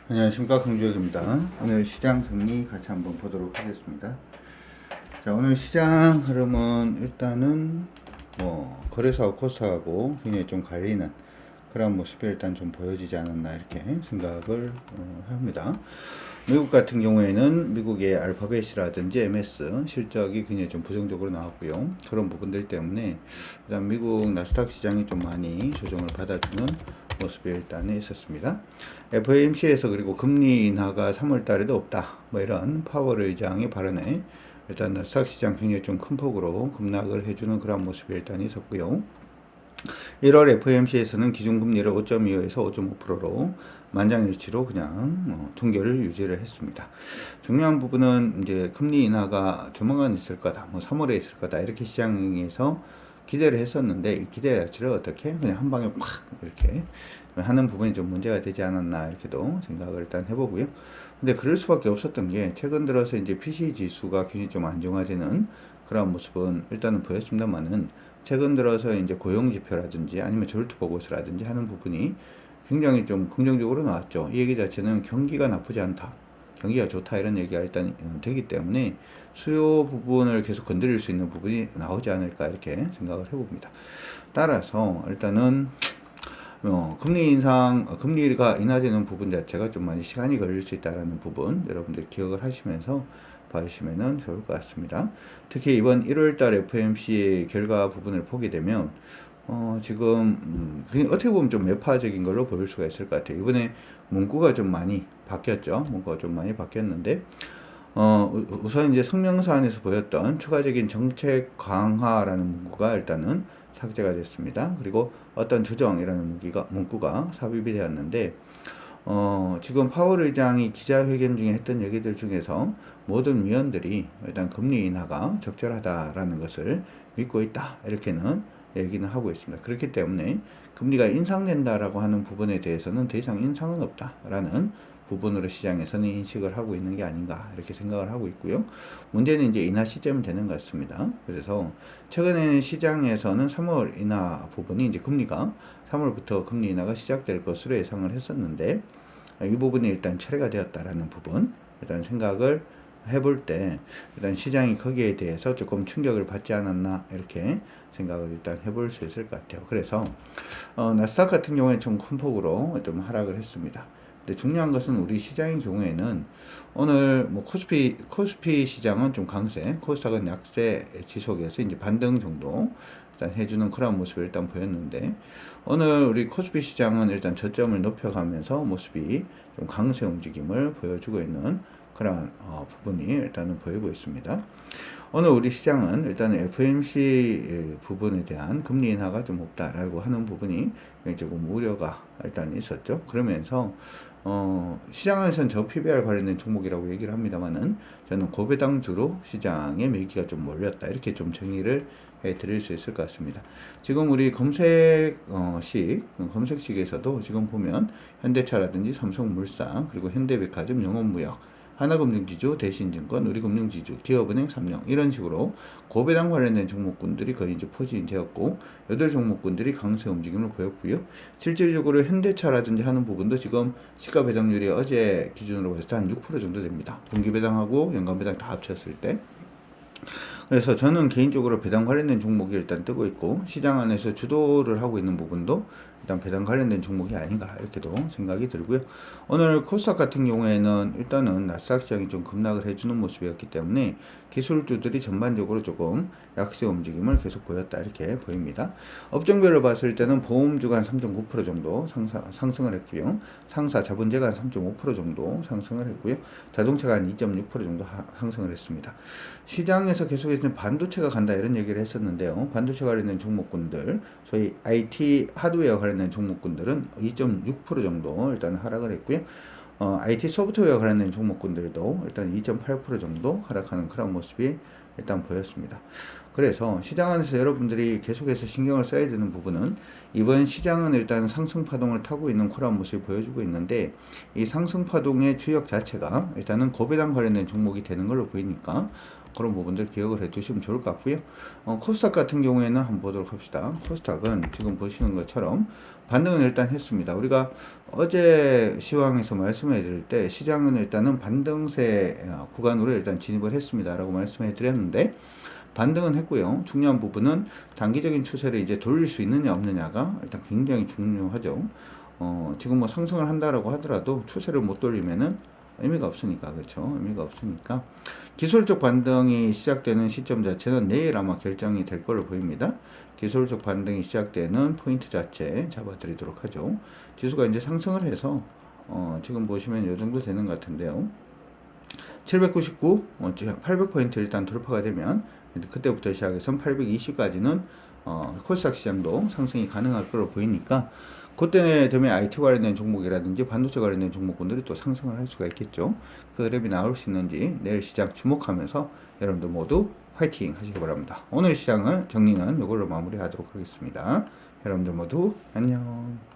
안녕하십니까, 강주혁입니다. 오늘 시장 정리 같이 한번 보도록 하겠습니다. 자, 오늘 시장 흐름은 일단은 거래소하고 코스닥하고 굉장히 좀 갈리는 그런 모습이 일단 좀 보여지지 않았나 이렇게 생각을 합니다. 미국 같은 경우에는 미국의 알파벳이라든지 MS 실적이 굉장히 좀 부정적으로 나왔고요. 그런 부분들 때문에 일단 미국 나스닥 시장이 좀 많이 조정을 받아주는 모습이 일단 있었습니다. FOMC에서 그리고 금리 인하가 3월 달에도 없다. 뭐 이런 파월 의장의 발언에 일단 나스닥 시장 굉장히 좀 큰 폭으로 급락을 해주는 그런 모습이 일단 있었고요. 1월 FOMC에서는 기준금리를 5.25에서 5.5%로 만장일치로 그냥 통계를 유지를 했습니다. 중요한 부분은 이제 금리 인하가 조만간 있을 거다, 뭐 3월에 있을 거다 이렇게 시장에서 기대를 했었는데 이 기대 자체를 어떻게 그냥 한 방에 팍 이렇게 하는 부분이 좀 문제가 되지 않았나 이렇게도 생각을 일단 해보고요. 근데 그럴 수밖에 없었던 게 최근 들어서 이제 PC 지수가 굉장히 좀 안정화되는 그런 모습은 일단은 보였습니다만은 최근 들어서 이제 고용 지표라든지 아니면 졸트 보고서라든지 하는 부분이 굉장히 좀 긍정적으로 나왔죠. 이 얘기 자체는 경기가 나쁘지 않다, 경기가 좋다 이런 얘기가 일단 되기 때문에 수요 부분을 계속 건드릴 수 있는 부분이 나오지 않을까 이렇게 생각을 해봅니다. 따라서 일단은 금리가 인하되는 부분 자체가 좀 많이 시간이 걸릴 수 있다는 부분 여러분들 기억을 하시면서 봐주시면 좋을 것 같습니다. 특히 이번 1월달 FOMC 결과 부분을 보게 되면 지금 그냥 어떻게 보면 좀 매파적인 걸로 보일 수가 있을 것 같아요. 이번에 문구가 좀 많이 바뀌었죠. 문구가 좀 많이 바뀌었는데 우선 이제 성명서안에서 보였던 추가적인 정책 강화라는 문구가 일단은 삭제가 됐습니다. 그리고 어떤 조정이라는 문구가 삽입이 되었는데 지금 파월 의장이 기자회견 중에 했던 얘기들 중에서 모든 위원들이 일단 금리 인하가 적절하다라는 것을 믿고 있다 이렇게는 얘기는 하고 있습니다. 그렇기 때문에 금리가 인상된다라고 하는 부분에 대해서는 더 이상 인상은 없다라는 부분으로 시장에서는 인식을 하고 있는 게 아닌가 이렇게 생각을 하고 있고요. 문제는 이제 인하 시점이 되는 것 같습니다. 그래서 최근에 시장에서는 3월 인하 부분이 이제 금리가 3월부터 금리 인하가 시작될 것으로 예상을 했었는데 이 부분이 일단 철회가 되었다라는 부분 일단 생각을 해볼 때 일단 시장이 거기에 대해서 조금 충격을 받지 않았나 이렇게 생각을 일단 해볼 수 있을 것 같아요. 그래서 나스닥 같은 경우에 좀 큰 폭으로 좀 하락을 했습니다. 근데 중요한 것은 우리 시장의 경우에는 오늘 뭐 코스피 시장은 좀 강세, 코스닥은 약세 지속에서 이제 반등 정도 일단 해주는 그런 모습을 일단 보였는데 오늘 우리 코스피 시장은 일단 저점을 높여가면서 모습이 좀 강세 움직임을 보여주고 있는 그런 부분이 일단은 보이고 있습니다. 오늘 우리 시장은 일단 FOMC 부분에 대한 금리 인하가 좀 없다라고 하는 부분이 조금 우려가 일단 있었죠. 그러면서 시장에서는 저 PBR 관련된 종목이라고 얘기를 합니다만은 저는 고배당주로 시장의 매기가 좀 몰렸다 이렇게 좀 정의를 드릴 수 있을 것 같습니다. 지금 우리 검색식에서도 지금 보면 현대차라든지 삼성물산 그리고 현대백화점, 영업무역, 하나금융지주, 대신증권, 우리금융지주, 기업은행, 삼성 이런 식으로 고배당 관련된 종목군들이 거의 이제 포진이 되었고 8종목군들이 강세 움직임을 보였고요. 실질적으로 현대차라든지 하는 부분도 지금 시가 배당률이 어제 기준으로 봤을 때 한 6% 정도 됩니다. 분기 배당하고 연간 배당 다 합쳤을 때. 그래서 저는 개인적으로 배당 관련된 종목이 일단 뜨고 있고 시장 안에서 주도를 하고 있는 부분도 일단 배당 관련된 종목이 아닌가 이렇게도 생각이 들고요. 오늘 코스닥 같은 경우에는 일단은 나스닥 시장이 좀 급락을 해주는 모습이었기 때문에 기술주들이 전반적으로 조금 약세 움직임을 계속 보였다 이렇게 보입니다. 업종별로 봤을 때는 보험주가 한 3.9% 정도 상승을 했고요. 상사 자본재가 한 3.5% 정도 상승을 했고요. 자동차가 한 2.6% 정도 상승을 했습니다. 시장에서 계속해서 반도체가 간다 이런 얘기를 했었는데요. 반도체 관련된 종목군들, 소위 IT 하드웨어 관련된 종목군들은 2.6% 정도 일단 하락을 했고요. IT 소프트웨어 관련된 종목군들도 일단 2.8% 정도 하락하는 그런 모습이 일단 보였습니다. 그래서 시장 안에서 여러분들이 계속해서 신경을 써야 되는 부분은 이번 시장은 일단 상승 파동을 타고 있는 그런 모습을 보여주고 있는데 이 상승 파동의 주역 자체가 일단은 고배당 관련된 종목이 되는 걸로 보이니까 그런 부분들 기억을 해 두시면 좋을 것 같고요. 코스닥 같은 경우에는 한번 보도록 합시다. 코스닥은 지금 보시는 것처럼 반등은 일단 했습니다. 우리가 어제 시황에서 말씀해 드릴 때 시장은 일단은 반등세 구간으로 일단 진입을 했습니다. 라고 말씀해 드렸는데 반등은 했고요. 중요한 부분은 단기적인 추세를 이제 돌릴 수 있느냐 없느냐가 일단 굉장히 중요하죠. 지금 뭐 상승을 한다라고 하더라도 추세를 못 돌리면은 의미가 없으니까, 그렇죠. 의미가 없으니까 기술적 반등이 시작되는 시점 자체는 내일 아마 결정이 될 걸로 보입니다. 기술적 반등이 시작되는 포인트 자체 잡아드리도록 하죠. 지수가 이제 상승을 해서 지금 보시면 이 정도 되는 것 같은데요. 799, 800포인트 일단 돌파가 되면 그때부터 시작해서 820까지는 코스닥 시장도 상승이 가능할 걸로 보이니까 그때 되면 IT 관련된 종목이라든지 반도체 관련된 종목군들이 또 상승을 할 수가 있겠죠. 그 그래프이 나올 수 있는지 내일 시장 주목하면서 여러분들 모두 화이팅 하시기 바랍니다. 오늘 시장은 정리는 이걸로 마무리하도록 하겠습니다. 여러분들 모두 안녕.